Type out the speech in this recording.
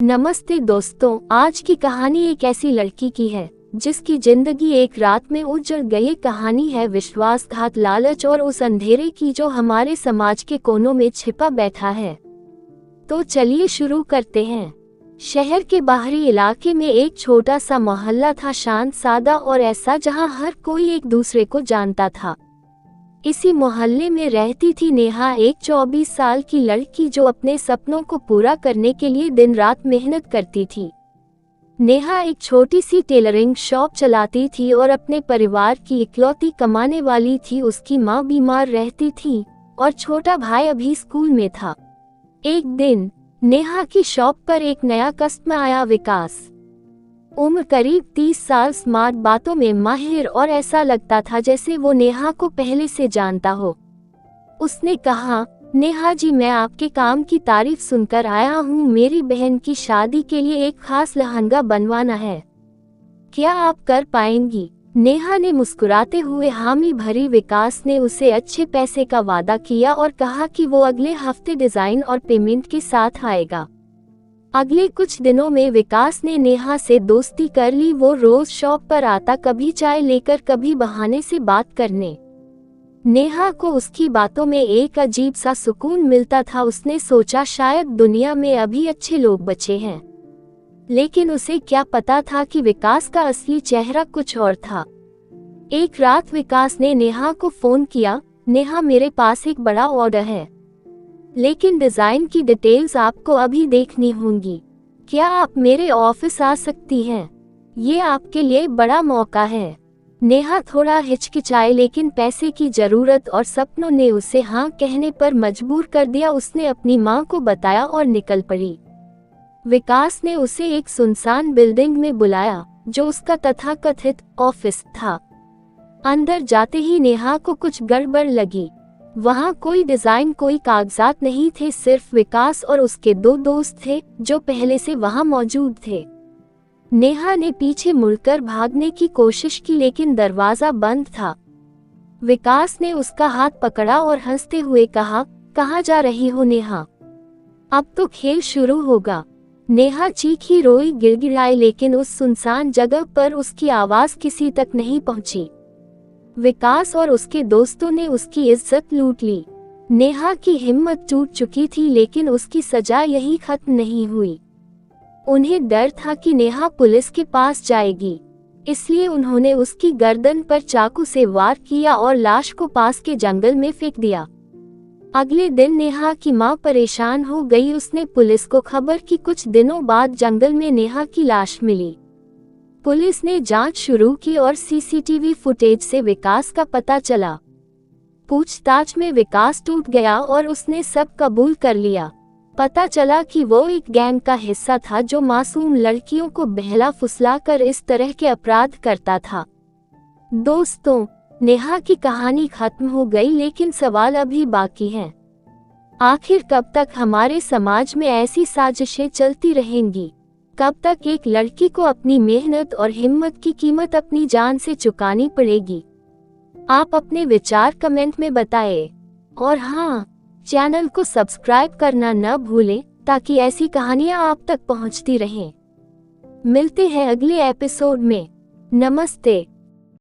नमस्ते दोस्तों, आज की कहानी एक ऐसी लड़की की है जिसकी जिंदगी एक रात में उजड़ गई। ये कहानी है विश्वासघात, लालच और उस अंधेरे की जो हमारे समाज के कोनों में छिपा बैठा है। तो चलिए शुरू करते हैं। शहर के बाहरी इलाके में एक छोटा सा मोहल्ला था, शांत, सादा और ऐसा जहां हर कोई एक दूसरे को जानता था। इसी मोहल्ले में रहती थी नेहा, एक 24 साल की लड़की जो अपने सपनों को पूरा करने के लिए दिन रात मेहनत करती थी। नेहा एक छोटी सी टेलरिंग शॉप चलाती थी और अपने परिवार की इकलौती कमाने वाली थी। उसकी माँ बीमार रहती थी और छोटा भाई अभी स्कूल में था। एक दिन नेहा की शॉप पर एक नया कस्टमर आया, विकास। उम्र करीब 30 साल, स्मार्ट, बातों में माहिर और ऐसा लगता था जैसे वो नेहा को पहले से जानता हो। उसने कहा, नेहा जी, मैं आपके काम की तारीफ सुनकर आया हूँ। मेरी बहन की शादी के लिए एक खास लहंगा बनवाना है, क्या आप कर पाएंगी? नेहा ने मुस्कुराते हुए हामी भरी। विकास ने उसे अच्छे पैसे का वादा किया और कहा कि वो अगले हफ्ते डिजाइन और पेमेंट के साथ आएगा। अगले कुछ दिनों में विकास ने नेहा से दोस्ती कर ली। वो रोज शॉप पर आता, कभी चाय लेकर, कभी बहाने से बात करने। नेहा को उसकी बातों में एक अजीब सा सुकून मिलता था। उसने सोचा शायद दुनिया में अभी अच्छे लोग बचे हैं, लेकिन उसे क्या पता था कि विकास का असली चेहरा कुछ और था। एक रात विकास ने नेहा को फोन किया, नेहा, मेरे पास एक बड़ा ऑर्डर है, लेकिन डिजाइन की डिटेल्स आपको अभी देखनी होंगी। क्या आप मेरे ऑफिस आ सकती हैं? ये आपके लिए बड़ा मौका है। नेहा थोड़ा हिचकिचाई, लेकिन पैसे की जरूरत और सपनों ने उसे हाँ कहने पर मजबूर कर दिया। उसने अपनी माँ को बताया और निकल पड़ी। विकास ने उसे एक सुनसान बिल्डिंग में बुलाया जो उसका तथाकथित ऑफिस था। अंदर जाते ही नेहा को कुछ गड़बड़ लगी। वहाँ कोई डिजाइन, कोई कागजात नहीं थे, सिर्फ विकास और उसके दो दोस्त थे जो पहले से वहाँ मौजूद थे। नेहा ने पीछे मुड़कर भागने की कोशिश की, लेकिन दरवाजा बंद था। विकास ने उसका हाथ पकड़ा और हंसते हुए कहा, कहाँ जा रही हो नेहा? अब तो खेल शुरू होगा। नेहा चीखी, रोई, गिड़गिड़ाई, लेकिन उस सुनसान जगह पर उसकी आवाज किसी तक नहीं पहुंची। विकास और उसके दोस्तों ने उसकी इज्जत लूट ली। नेहा की हिम्मत टूट चुकी थी, लेकिन उसकी सजा यही खत्म नहीं हुई। उन्हें डर था कि नेहा पुलिस के पास जाएगी, इसलिए उन्होंने उसकी गर्दन पर चाकू से वार किया और लाश को पास के जंगल में फेंक दिया। अगले दिन नेहा की मां परेशान हो गई। उसने पुलिस को खबर की। कुछ दिनों बाद जंगल में नेहा की लाश मिली। पुलिस ने जांच शुरू की और सीसीटीवी फुटेज से विकास का पता चला। पूछताछ में विकास टूट गया और उसने सब कबूल कर लिया। पता चला कि वो एक गैंग का हिस्सा था जो मासूम लड़कियों को बहला फुसलाकर इस तरह के अपराध करता था। दोस्तों, नेहा की कहानी खत्म हो गई, लेकिन सवाल अभी बाकी है। आखिर कब तक हमारे समाज में ऐसी साजिशें चलती रहेंगी? कब तक एक लड़की को अपनी मेहनत और हिम्मत की कीमत अपनी जान से चुकानी पड़ेगी? आप अपने विचार कमेंट में बताएं। और हाँ, चैनल को सब्सक्राइब करना न भूलें ताकि ऐसी कहानियां आप तक पहुंचती रहें। मिलते हैं अगले एपिसोड में। नमस्ते।